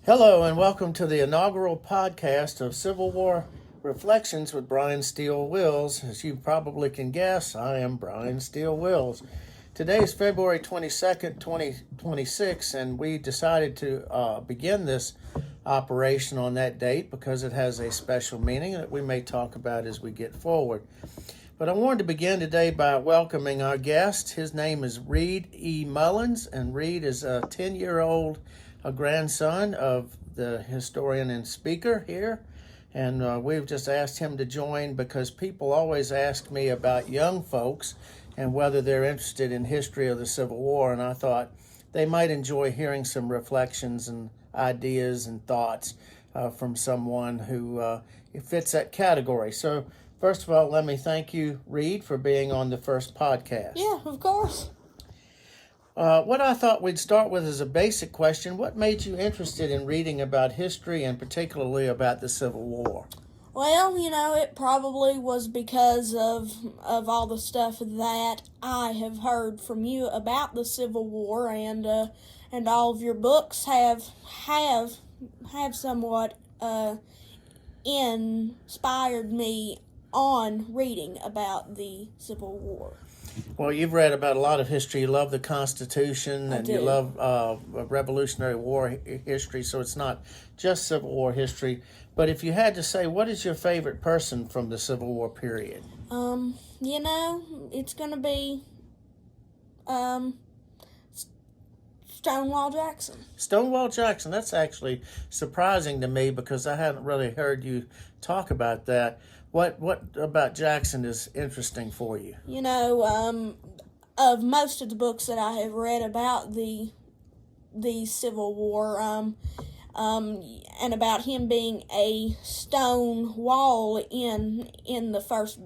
Hello, and welcome to the inaugural podcast of Civil War Reflections with Brian Steele Wills. As you probably can guess, I am Brian Steele Wills. Today is February 22nd, 2026, and we decided to begin this operation on that date because it has a special meaning that we may talk about as we get forward. But I wanted to begin today by welcoming our guest. His name is Reid E. Mullins, and Reid is a 10-year-old grandson of the historian and speaker here. And we've just asked him to join because people always ask me about young folks and whether they're interested in history of the Civil War. And I thought they might enjoy hearing some reflections and ideas and thoughts from someone who fits that category. So first of all, let me thank you, Reid, for being on the first podcast. Yeah, of course. What I thought we'd start with is a basic question. What made you interested in reading about history and particularly about the Civil War? Well, it probably was because of all the stuff that I have heard from you about the Civil War, and all of your books have somewhat inspired me on reading about the Civil War. Well, you've read about a lot of history. You love the Constitution, and you love Revolutionary War history, so it's not just Civil War history. But if you had to say, what is your favorite person from the Civil War period? It's going to be Stonewall Jackson. Stonewall Jackson. That's actually surprising to me because I haven't really heard you talk about that. What about Jackson is interesting for you? Of most of the books that I have read about the Civil War, and about him being a stone wall in the first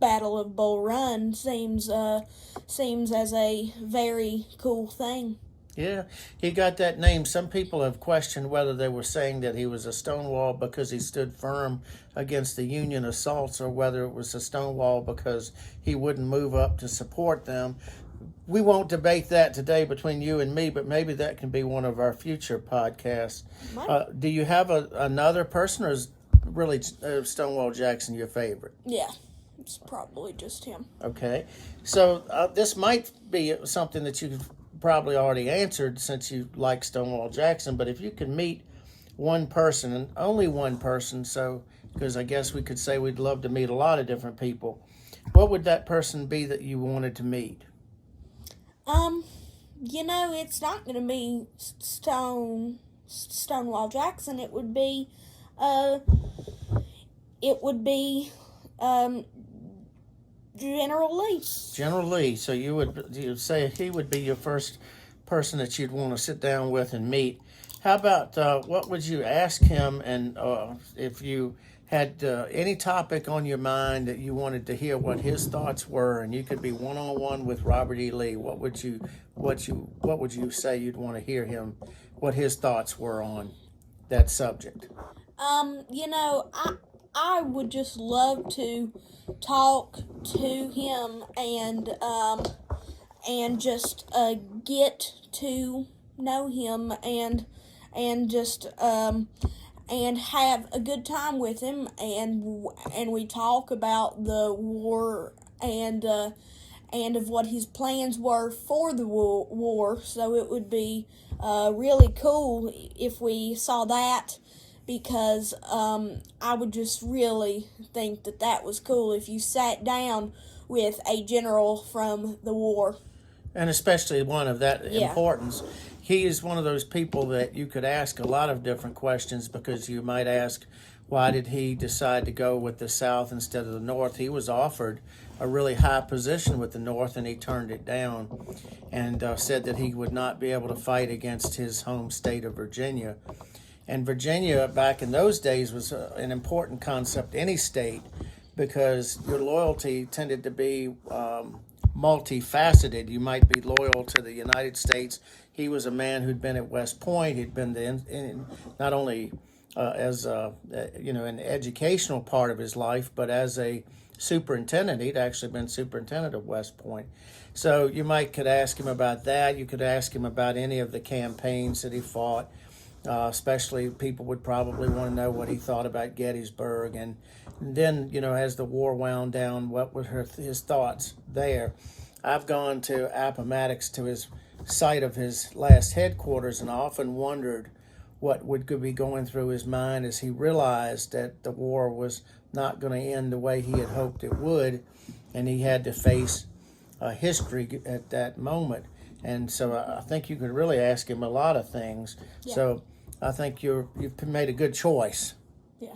Battle of Bull Run seems as a very cool thing. Yeah, he got that name. Some people have questioned whether they were saying that he was a Stonewall because he stood firm against the Union assaults or whether it was a Stonewall because he wouldn't move up to support them. We won't debate that today between you and me, but maybe that can be one of our future podcasts. Do you have another person, or is really Stonewall Jackson your favorite? Yeah, it's probably just him. Okay, so this might be something that you've probably already answered since you like Stonewall Jackson, but if you could meet one person, and only one person, so because I guess we could say we'd love to meet a lot of different people, what would that person be that you wanted to meet? It's not going to be Stonewall Jackson. It would be General Lee. General Lee. So you'd say he would be your first person that you'd want to sit down with and meet. How about what would you ask him? And if you had any topic on your mind that you wanted to hear what his thoughts were, and you could be one-on-one with Robert E. Lee, what would you say you'd want to hear him? What his thoughts were on that subject? I would just love to talk to him and just get to know him and just and have a good time with him, and we talk about the war and of what his plans were for the war. So it would be really cool if we saw that, because I would just really think that was cool if you sat down with a general from the war. And especially one of that importance. He is one of those people that you could ask a lot of different questions, because you might ask, why did he decide to go with the South instead of the North? He was offered a really high position with the North, and he turned it down and said that he would not be able to fight against his home state of Virginia. And Virginia, back in those days, was an important concept, any state, because your loyalty tended to be multifaceted. You might be loyal to the United States. He was a man who'd been at West Point. He'd been not only as an educational part of his life, but as a superintendent. He'd actually been superintendent of West Point. So you could ask him about that. You could ask him about any of the campaigns that he fought. Especially people would probably want to know what he thought about Gettysburg. And then, as the war wound down, what were his thoughts there? I've gone to Appomattox, to his site of his last headquarters, and often wondered what could be going through his mind as he realized that the war was not going to end the way he had hoped it would, and he had to face history at that moment. And so I think you could really ask him a lot of things. Yeah. So I think you've made a good choice. Yeah.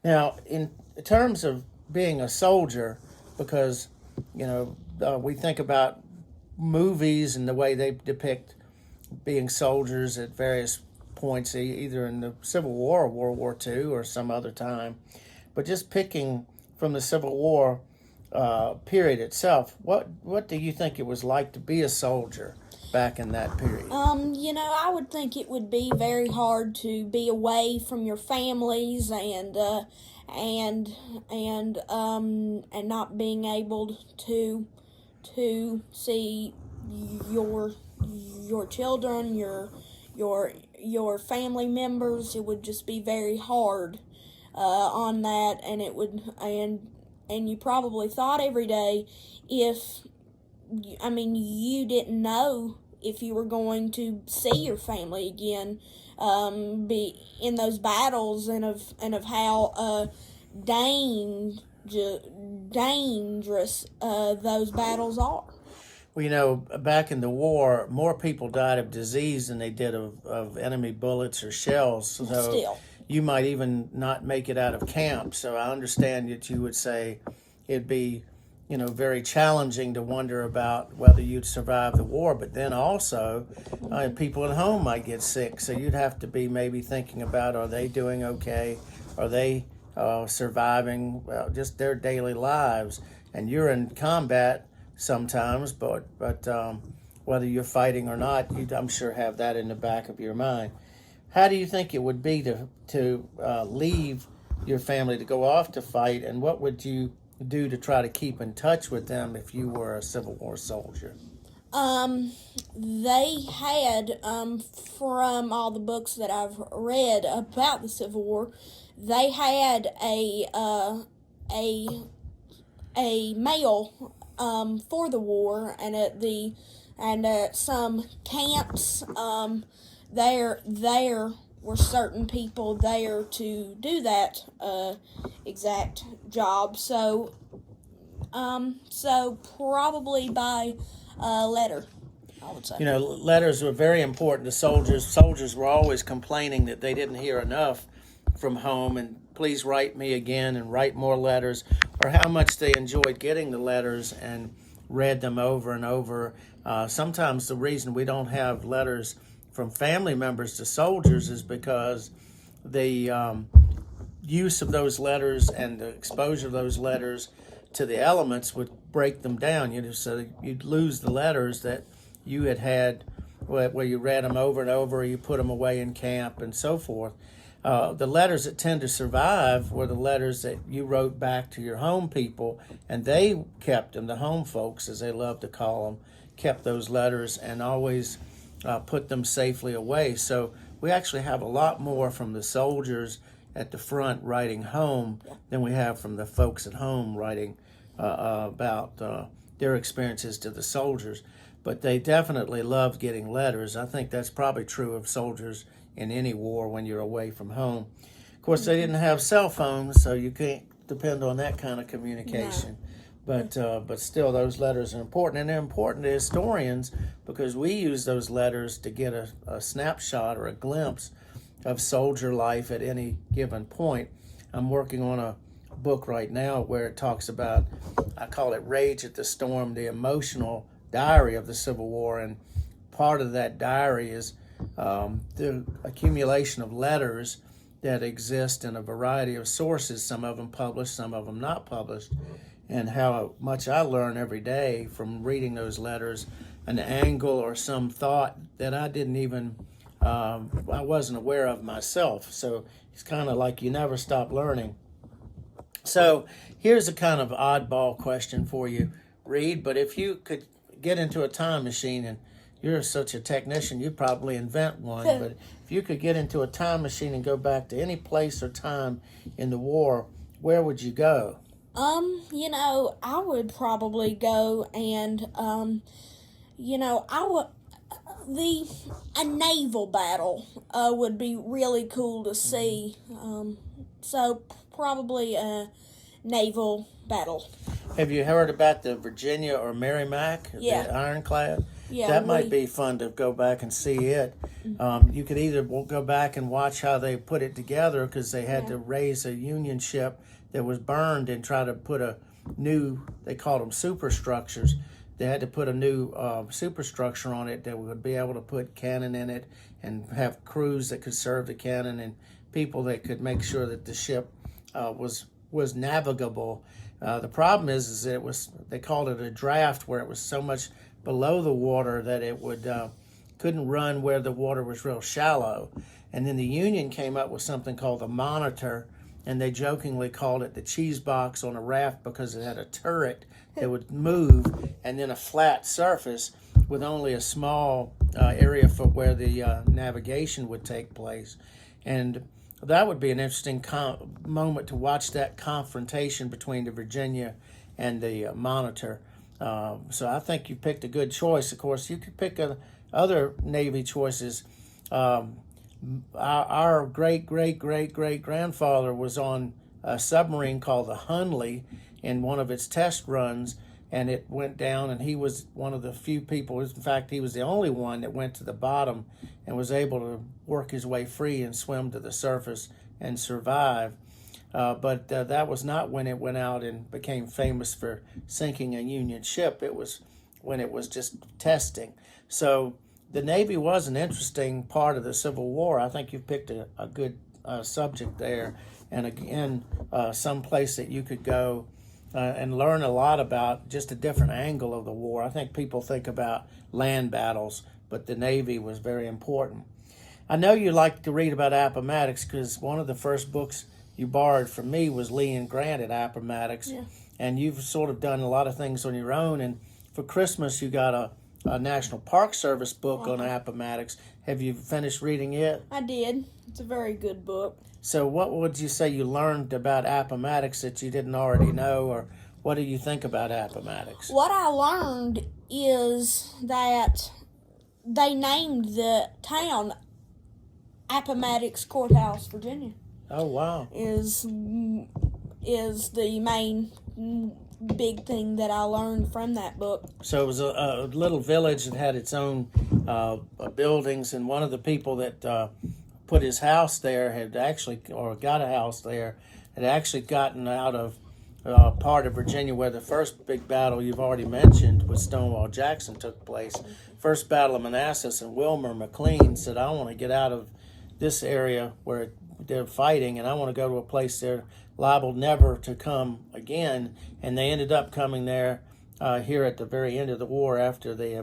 Now, in terms of being a soldier, because we think about movies and the way they depict being soldiers at various points, either in the Civil War or World War II or some other time. But just picking from the Civil War period itself, what do you think it was like to be a soldier back in that period? I would think it would be very hard to be away from your families and not being able to see your children, your family members. It would just be very hard on that, and it would and you probably thought every day you didn't know if you were going to see your family again, be in those battles, and of how dangerous those battles are. Well, back in the war, more people died of disease than they did of enemy bullets or shells. So Still. You might even not make it out of camp. So I understand that you would say it'd be, very challenging to wonder about whether you'd survive the war. But then also, people at home might get sick. So you'd have to be maybe thinking about, are they doing okay? Are they surviving just their daily lives? And you're in combat sometimes, but whether you're fighting or not, you, I'm sure, have that in the back of your mind. How do you think it would be to leave your family to go off to fight, and what would you do to try to keep in touch with them if you were a Civil War soldier? They had, from all the books that I've read about the Civil War, they had a mail for the war, and at some camps, there were certain people there to do that exact job. So probably by letter, I would say. Letters were very important to soldiers. Soldiers were always complaining that they didn't hear enough from home, and please write me again and write more letters, or how much they enjoyed getting the letters and read them over and over. Sometimes the reason we don't have letters from family members to soldiers is because the use of those letters and the exposure of those letters to the elements would break them down. So you'd lose the letters that you had where you read them over and over, or you put them away in camp and so forth. The letters that tend to survive were the letters that you wrote back to your home people, and they kept them. The home folks, as they love to call them, kept those letters and always put them safely away. So we actually have a lot more from the soldiers at the front writing home than we have from the folks at home writing about their experiences to the soldiers. But they definitely loved getting letters. I think that's probably true of soldiers in any war when you're away from home. Of course, they didn't have cell phones, so you can't depend on that kind of communication. No. But still, those letters are important, and they're important to historians because we use those letters to get a snapshot or a glimpse of soldier life at any given point. I'm working on a book right now where it talks about, I call it Rage at the Storm, the emotional diary of the Civil War, and part of that diary is the accumulation of letters that exist in a variety of sources, some of them published, some of them not published, and how much I learn every day from reading those letters, an angle or some thought that I didn't even, I wasn't aware of myself. So it's kind of like you never stop learning. So here's a kind of oddball question for you, Reid, but if you could get into a time machine and You're such a technician, you'd probably invent one. But if you could get into a time machine and go back to any place or time in the war, where would you go? I would probably go and, I would, a naval battle, would be really cool to see. So probably a naval battle. Have you heard about the Virginia or Merrimack, Yeah. the ironclad? Yeah, That might be fun to go back and see it. You could either go back and watch how they put it together, because they had to raise a Union ship that was burned and try to put a new, they called them superstructures. They had to put a new superstructure on it that would be able to put cannon in it and have crews that could serve the cannon and people that could make sure that the ship was navigable. The problem is that they called it a draft, where it was so much below the water that it would couldn't run where the water was real shallow. And then the Union came up with something called the Monitor, and they jokingly called it the cheese box on a raft, because it had a turret that would move and then a flat surface with only a small area for where the navigation would take place. And that would be an interesting moment to watch that confrontation between the Virginia and the Monitor. So I think you picked a good choice. Of course, you could pick other Navy choices. Our great grandfather was on a submarine called the Hunley in one of its test runs, and it went down, and he was one of the few people, in fact he was the only one that went to the bottom and was able to work his way free and swim to the surface and survive. But that was not when it went out and became famous for sinking a Union ship. It was when it was just testing. So the Navy was an interesting part of the Civil War. I think you've picked a good subject there, and again, some place that you could go and learn a lot about just a different angle of the war. I think people think about land battles, but the Navy was very important. I know you like to read about Appomattox, because one of the first books you borrowed from me was Lee and Grant at Appomattox, and you've sort of done a lot of things on your own. And for Christmas, you got a National Park Service book on Appomattox. Have you finished reading it? I did. It's a very good book. So what would you say you learned about Appomattox that you didn't already know, or what do you think about Appomattox? What I learned is that they named the town Appomattox Courthouse, Virginia. Oh, wow. Is the main big thing that I learned from that book. So it was a little village that had its own buildings, and one of the people that put his house there had actually, or got a house there, had actually gotten out of part of Virginia where the first big battle you've already mentioned with Stonewall Jackson took place. First Battle of Manassas, and Wilmer McLean said, I want to get out of this area where they're fighting, and I want to go to a place they're liable never to come again. And they ended up coming there here at the very end of the war, after they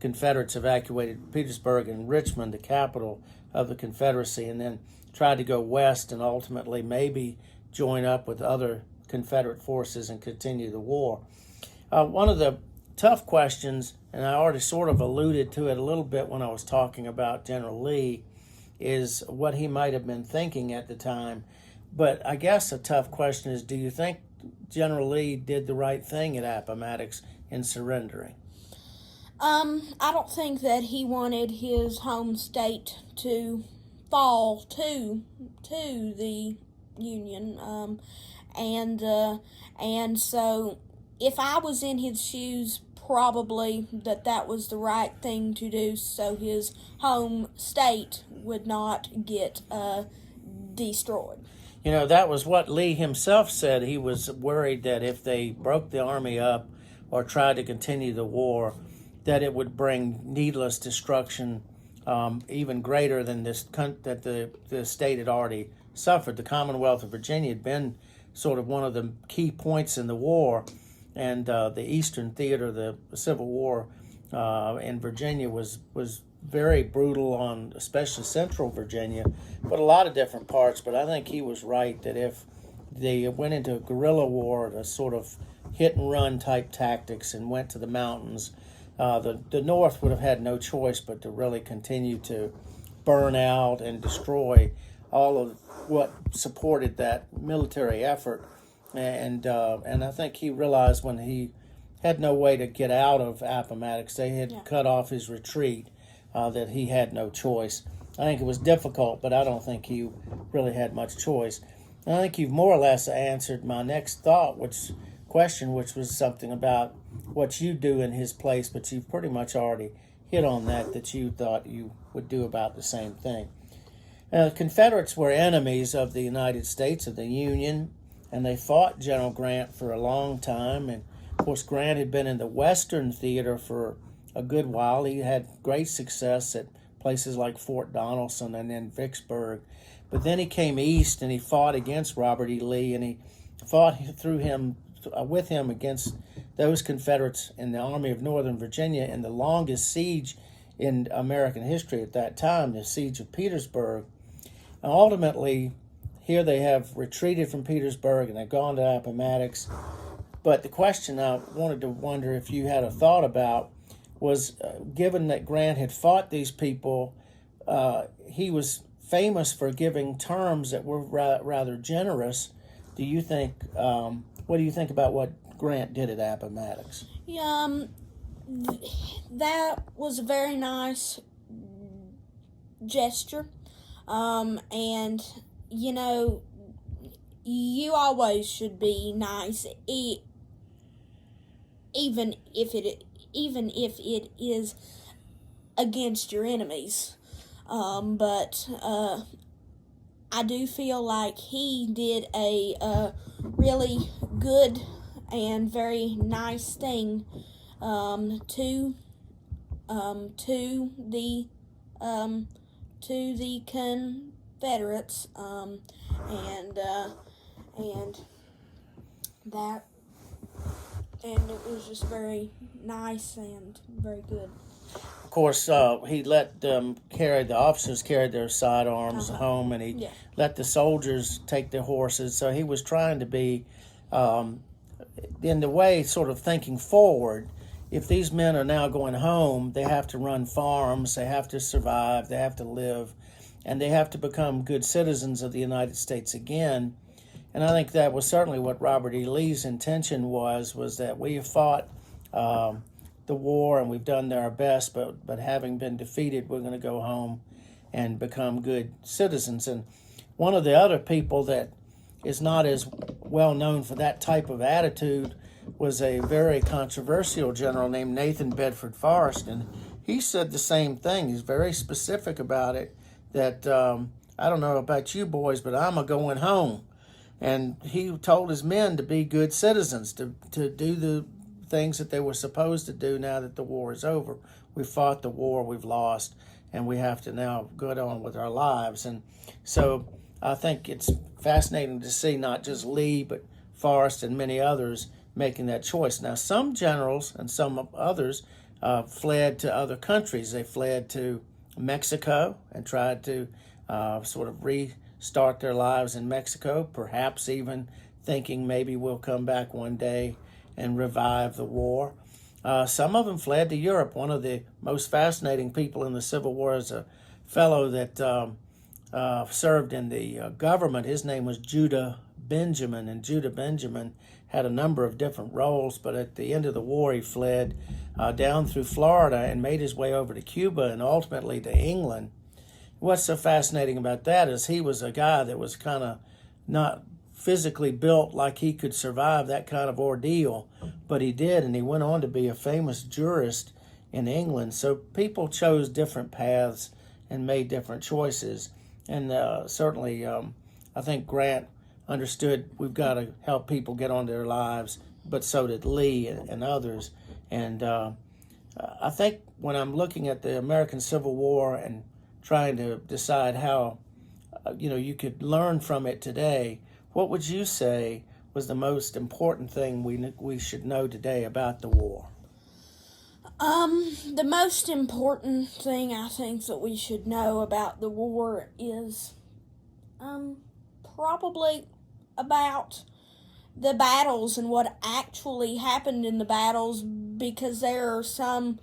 Confederates evacuated Petersburg and Richmond, the capital of the Confederacy, and then tried to go west and ultimately maybe join up with other Confederate forces and continue the war. One of the tough questions, and I already sort of alluded to it a little bit when I was talking about General Lee, is what he might have been thinking at the time. But I guess a tough question is, do you think General Lee did the right thing at Appomattox in surrendering? I don't think that he wanted his home state to fall to the Union, and so if I was in his shoes, probably that was the right thing to do, so his home state would not get destroyed. You know, that was what Lee himself said. He was worried that if they broke the army up or tried to continue the war, that it would bring needless destruction, even greater than that the state had already suffered. The Commonwealth of Virginia had been sort of one of the key points in the war, and the Eastern Theater, the Civil War in Virginia was very brutal on especially Central Virginia, but a lot of different parts. But I think he was right that if they went into a guerrilla war, a sort of hit and run type tactics, and went to the mountains, the North would have had no choice but to really continue to burn out and destroy all of what supported that military effort. And I think he realized when he had no way to get out of Appomattox, they had cut off his retreat, that he had no choice. I think it was difficult, but I don't think he really had much choice. And I think you've more or less answered my next question, which was something about what you do in his place, but you've pretty much already hit on that you thought you would do about the same thing. The Confederates were enemies of the United States, of the Union, and they fought General Grant for a long time. And, of course, Grant had been in the Western Theater for a good while. He had great success at places like Fort Donelson and then Vicksburg. But then he came east and he fought against Robert E. Lee, and he fought with him against those Confederates in the Army of Northern Virginia in the longest siege in American history at that time, the Siege of Petersburg. And ultimately, here they have retreated from Petersburg and they've gone to Appomattox. But the question I wanted to wonder if you had a thought about was, given that Grant had fought these people, he was famous for giving terms that were rather generous. Do you think? What do you think about what Grant did at Appomattox? Yeah, that was a very nice gesture, and you always should be nice, even if it is against your enemies. But I do feel like he did a really good and very nice thing to the Confederates, and it was just very nice and very good. Of course, he let the officers carry their sidearms home, and he let the soldiers take their horses. So he was trying to be, in the way, sort of thinking forward. If these men are now going home, they have to run farms, they have to survive, they have to live, and they have to become good citizens of the United States again. And I think that was certainly what Robert E. Lee's intention was that we have fought the war and we've done our best, but having been defeated, we're going to go home and become good citizens. And one of the other people that is not as well known for that type of attitude was a very controversial general named Nathan Bedford Forrest, and he said the same thing. He's very specific about it, that I don't know about you boys, but I'm a-going home. And he told his men to be good citizens, to do the things that they were supposed to do now that the war is over. We fought the war, we've lost, and we have to now go on with our lives. And so I think it's fascinating to see not just Lee, but Forrest and many others making that choice. Now, some generals and some others fled to other countries. They fled to Mexico and tried to sort of restart their lives in Mexico, perhaps even thinking maybe we'll come back one day and revive the war. Some of them fled to Europe. One of the most fascinating people in the Civil War is a fellow that served in the government. His name was Judah Benjamin, and Judah Benjamin had a number of different roles, but at the end of the war he fled down through Florida and made his way over to Cuba and ultimately to England. What's so fascinating about that is he was a guy that was kind of not physically built like he could survive that kind of ordeal, but he did, and he went on to be a famous jurist in England. So people chose different paths and made different choices, and certainly I think Grant understood we've got to help people get on their lives, but so did Lee and others. And I think when I'm looking at the American Civil War and trying to decide how you could learn from it today, what would you say was the most important thing we should know today about the war? The most important thing I think that we should know about the war is probably about the battles and what actually happened in the battles, because there are some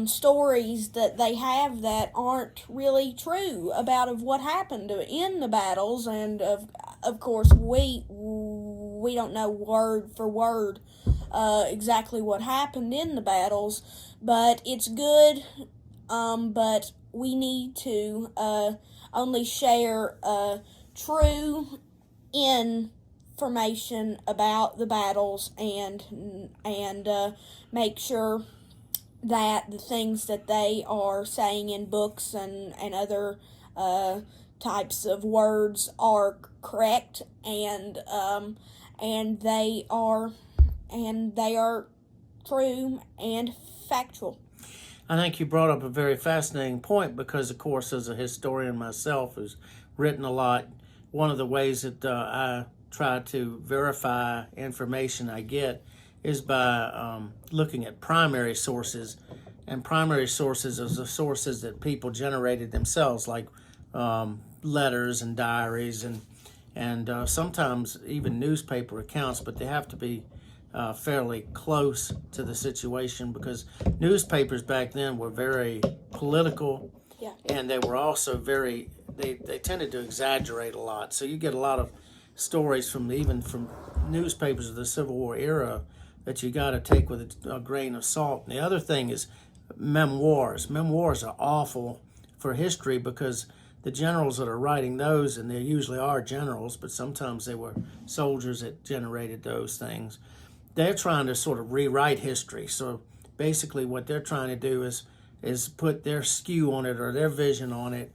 stories that they have that aren't really true about of what happened in the battles, and of course we don't know word for word exactly what happened in the battles, but it's good. But we need to only share true information about the battles, and make sure that the things that they are saying in books and other types of words are correct, and they are true and factual. I think you brought up a very fascinating point because, of course, as a historian myself who's written a lot, one of the ways that I try to verify information I get is by looking at primary sources. And primary sources are the sources that people generated themselves, like letters and diaries and sometimes even newspaper accounts, but they have to be fairly close to the situation, because newspapers back then were very political, Yeah. and they were also they tended to exaggerate a lot. So you get a lot of stories from newspapers of the Civil War era that you got to take with a grain of salt. And the other thing is memoirs. Memoirs are awful for history because the generals that are writing those, and they usually are generals, but sometimes they were soldiers that generated those things. They're trying to sort of rewrite history. So basically what they're trying to do is put their skew on it or their vision on it,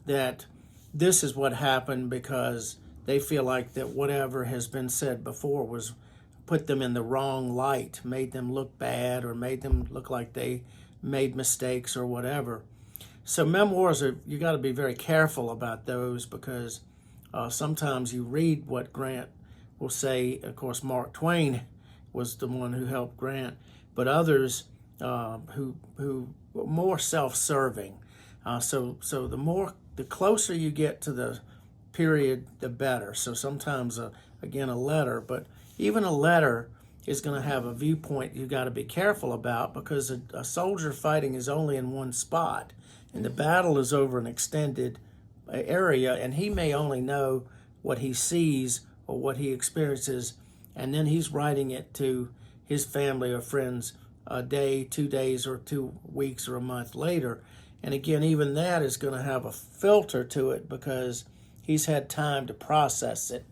that this is what happened because they feel like that whatever has been said before was put them in the wrong light, made them look bad, or made them look like they made mistakes or whatever. So memoirs you got to be very careful about those, because sometimes you read what Grant will say. Of course, Mark Twain was the one who helped Grant, but others who were more self-serving. So the closer you get to the period, the better. So sometimes, again, a letter, but even a letter is going to have a viewpoint you got to be careful about, because a soldier fighting is only in one spot, and the battle is over an extended area, and he may only know what he sees or what he experiences, and then he's writing it to his family or friends a day, 2 days, or 2 weeks, or a month later. And again, even that is going to have a filter to it because he's had time to process it.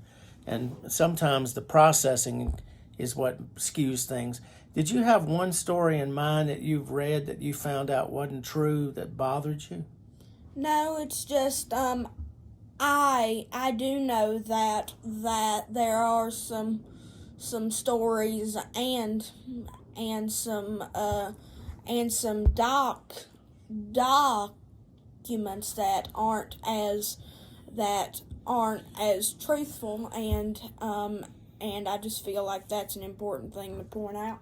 And sometimes the processing is what skews things. Did you have one story in mind that you've read that you found out wasn't true that bothered you? No, it's just I do know that there are some stories and some documents that aren't as truthful, and I just feel like that's an important thing to point out.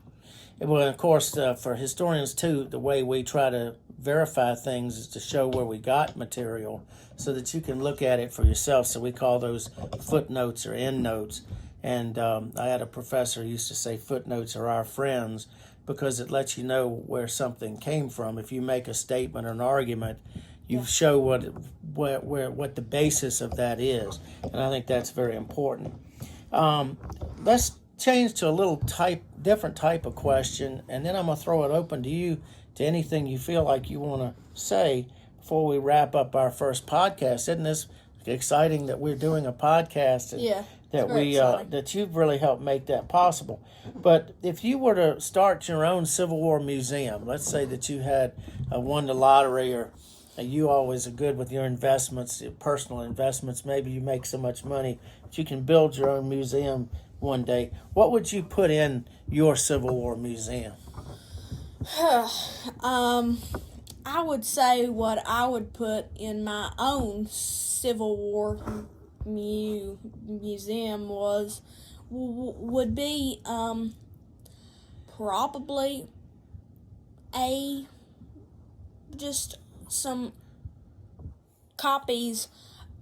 Well, of course, for historians too, the way we try to verify things is to show where we got material so that you can look at it for yourself. So we call those footnotes or endnotes. And I had a professor who used to say footnotes are our friends because it lets you know where something came from. If you make a statement or an argument, you show what the basis of that is. And I think that's very important. Let's change to a little different type of question, and then I'm going to throw it open to you, to anything you feel like you want to say before we wrap up our first podcast. Isn't this exciting that we're doing a podcast? Yeah, that you've really helped make that possible. But if you were to start your own Civil War museum, let's say that you had won the lottery, or you always are good with your investments, your personal investments. Maybe you make so much money that you can build your own museum one day. What would you put in your Civil War museum? I would say what I would put in my own Civil War museum would be probably just some copies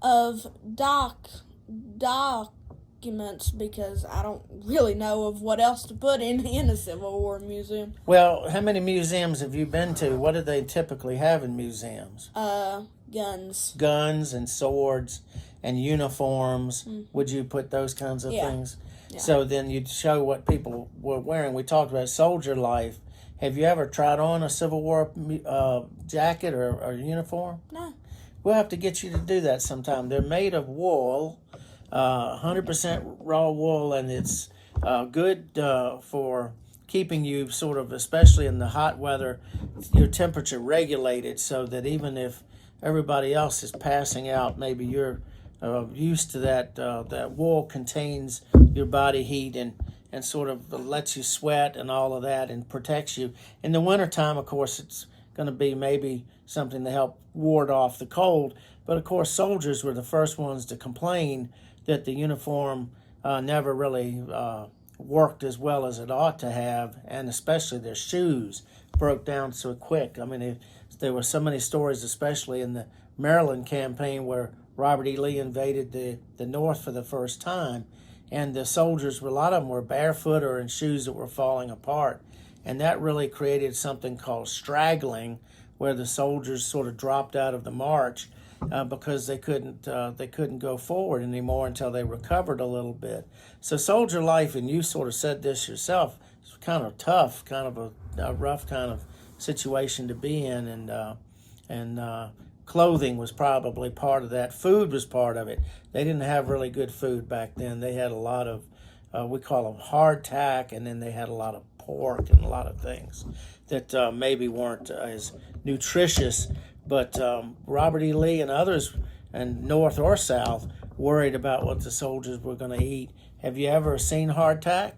of documents documents because I don't really know of what else to put in a Civil War museum. Well, how many museums have you been to? What do they typically have in museums? Guns. Guns and swords and uniforms. Would you put those kinds of things? Yeah. So then you'd show what people were wearing. We talked about soldier life. Have you ever tried on a Civil War jacket or uniform? No. We'll have to get you to do that sometime. They're made of wool, 100% raw wool, and it's good for keeping you sort of, especially in the hot weather, your temperature regulated so that even if everybody else is passing out, maybe you're used to that. That wool contains your body heat and sort of lets you sweat and all of that and protects you. In the wintertime, of course, it's going to be maybe something to help ward off the cold. But of course, soldiers were the first ones to complain that the uniform never really worked as well as it ought to have, and especially their shoes broke down so quick. I mean, there were so many stories, especially in the Maryland campaign where Robert E. Lee invaded the North for the first time, and the soldiers, a lot of them were barefoot or in shoes that were falling apart. And that really created something called straggling, where the soldiers sort of dropped out of the march because they couldn't go forward anymore until they recovered a little bit. So soldier life, and you sort of said this yourself, it's kind of tough, kind of a rough kind of situation to be in, and clothing was probably part of that. Food was part of it. They didn't have really good food back then. They had a lot of, we call them hardtack, and then they had a lot of pork and a lot of things that maybe weren't as nutritious. But Robert E. Lee and others, and North or South, worried about what the soldiers were going to eat. Have you ever seen hardtack?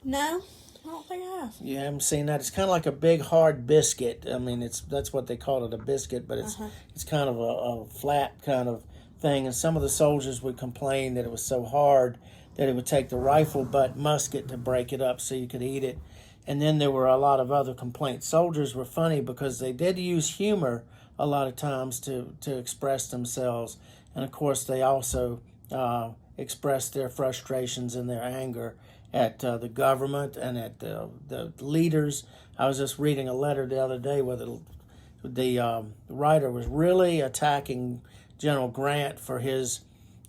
No, I don't think I have. You haven't seen that? It's kind of like a big hard biscuit. I mean, that's what they call it, a biscuit, but it's kind of a flat kind of thing. And some of the soldiers would complain that it was so hard that it would take the rifle butt musket to break it up so you could eat it. And then there were a lot of other complaints. Soldiers were funny because they did use humor a lot of times to express themselves. And of course, they also expressed their frustrations and their anger at the government and at the leaders. I was just reading a letter the other day where the writer was really attacking General Grant for his,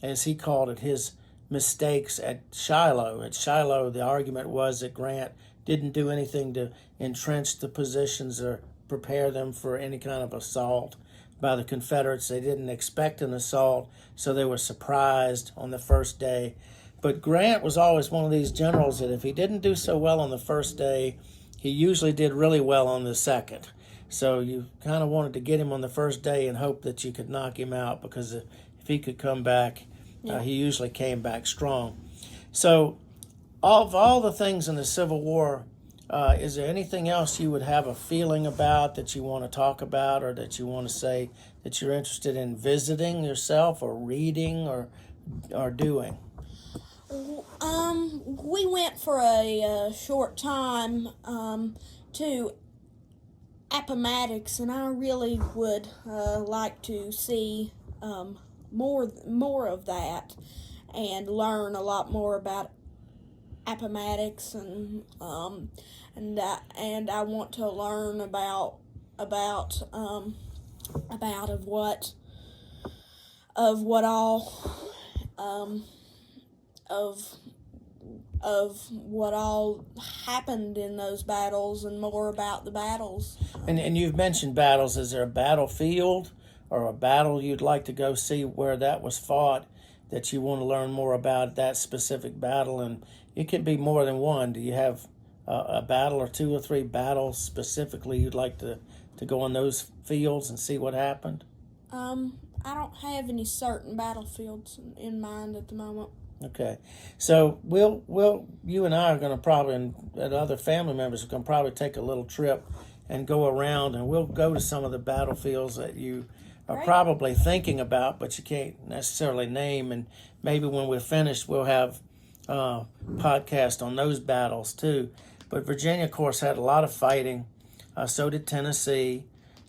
as he called it, his mistakes at Shiloh. At Shiloh, the argument was that Grant didn't do anything to entrench the positions or prepare them for any kind of assault by the Confederates. They didn't expect an assault, so they were surprised on the first day. But Grant was always one of these generals that if he didn't do so well on the first day, he usually did really well on the second. So you kind of wanted to get him on the first day and hope that you could knock him out, because if he could come back, he usually came back strong. So of all the things in the Civil War, is there anything else you would have a feeling about that you want to talk about, or that you want to say that you're interested in visiting yourself or reading or doing? We went for a short time to Appomattox, and I really would like to see more of that and learn a lot more about Appomattox, and I want to learn about what all happened in those battles and more about the battles. And you've mentioned battles. Is there a battlefield or a battle you'd like to go see where that was fought, that you want to learn more about that specific battle? And it can be more than one. Do you have a battle or two or three battles specifically you'd like to go on those fields and see what happened? I don't have any certain battlefields in mind at the moment. Okay, so you and I are going to probably, and other family members are going to probably take a little trip and go around, and we'll go to some of the battlefields that you are probably thinking about, but you can't necessarily name. And maybe when we're finished, we'll have a podcast on those battles too. But Virginia, of course, had a lot of fighting. So did Tennessee.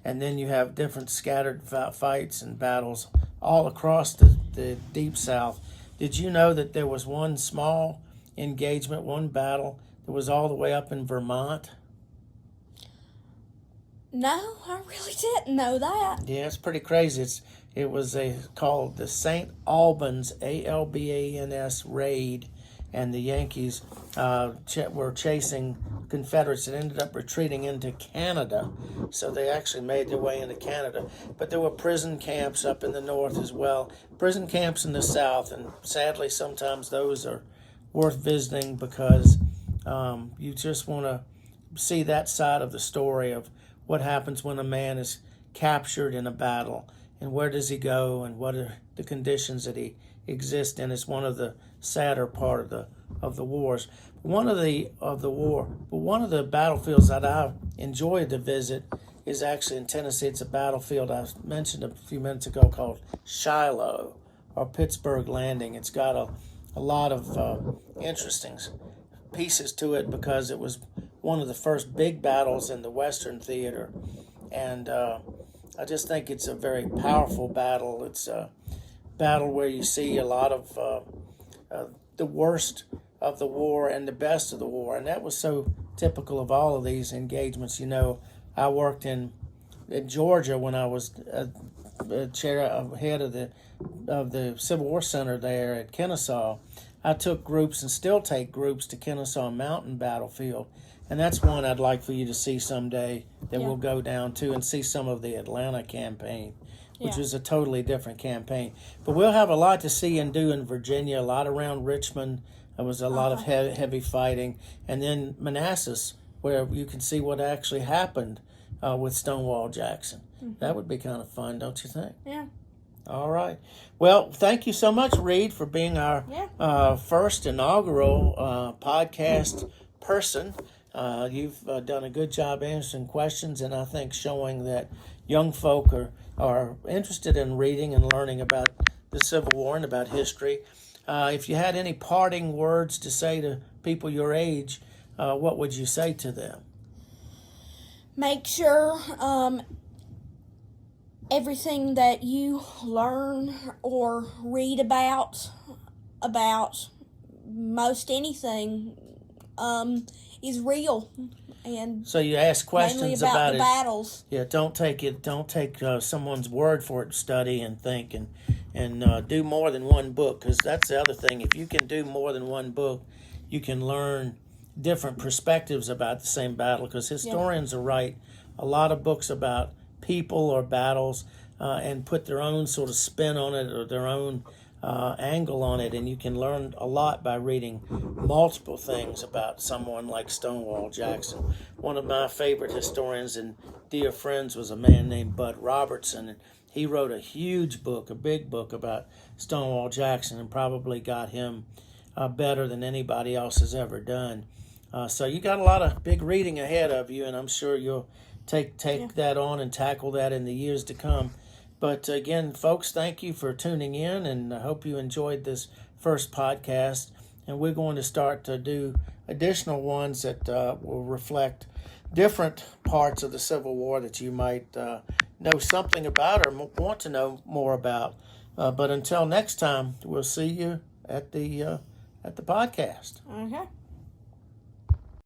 And then you have different scattered fights and battles all across the Deep South. Did you know that there was one small engagement, one battle that was all the way up in Vermont? No, I really didn't know that. Yeah, it's pretty crazy. It was called the St. Albans, Albans raid, and the Yankees were chasing Confederates that ended up retreating into Canada. So they actually made their way into Canada. But there were prison camps up in the north as well, prison camps in the south, and sadly sometimes those are worth visiting because you just want to see that side of the story of what happens when a man is captured in a battle, and where does he go, and what are the conditions that he exists in. It's one of the sadder part of the wars. One of the battlefields that I enjoyed to visit is actually in Tennessee. It's a battlefield I mentioned a few minutes ago called Shiloh or Pittsburgh Landing. It's got a lot of interesting pieces to it because it was one of the first big battles in the Western theater, and I just think it's a very powerful battle. It's a battle where you see a lot of the worst of the war and the best of the war, and that was so typical of all of these engagements. You know, I worked in Georgia when I was head of the Civil War Center there at Kennesaw. I took groups and still take groups to Kennesaw Mountain Battlefield, and that's one I'd like for you to see someday that we'll go down to and see some of the Atlanta campaign, which was a totally different campaign. But we'll have a lot to see and do in Virginia, a lot around Richmond. There was a lot of heavy fighting. And then Manassas, where you can see what actually happened with Stonewall Jackson. Mm-hmm. That would be kind of fun, don't you think? Yeah. All right. Well, thank you so much, Reid, for being our first inaugural podcast person. You've done a good job answering questions, and I think showing that young folk are interested in reading and learning about the Civil War and about history. If you had any parting words to say to people your age, what would you say to them? Make sure everything that you learn or read about most anything is real, and so you ask questions about the battles. Yeah, don't take someone's word for it. Study and think and do more than one book, because that's the other thing. If you can do more than one book, you can learn different perspectives about the same battle, because historians will write a lot of books about people or battles and put their own sort of spin on it or their own angle on it, and you can learn a lot by reading multiple things about someone like Stonewall Jackson. One of my favorite historians and dear friends was a man named Bud Robertson, and he wrote a huge book, a big book about Stonewall Jackson, and probably got him better than anybody else has ever done. So you got a lot of big reading ahead of you, and I'm sure you'll take that on and tackle that in the years to come. But again, folks, thank you for tuning in, and I hope you enjoyed this first podcast. And we're going to start to do additional ones that will reflect different parts of the Civil War that you might know something about or want to know more about. But until next time, we'll see you at the podcast. Okay.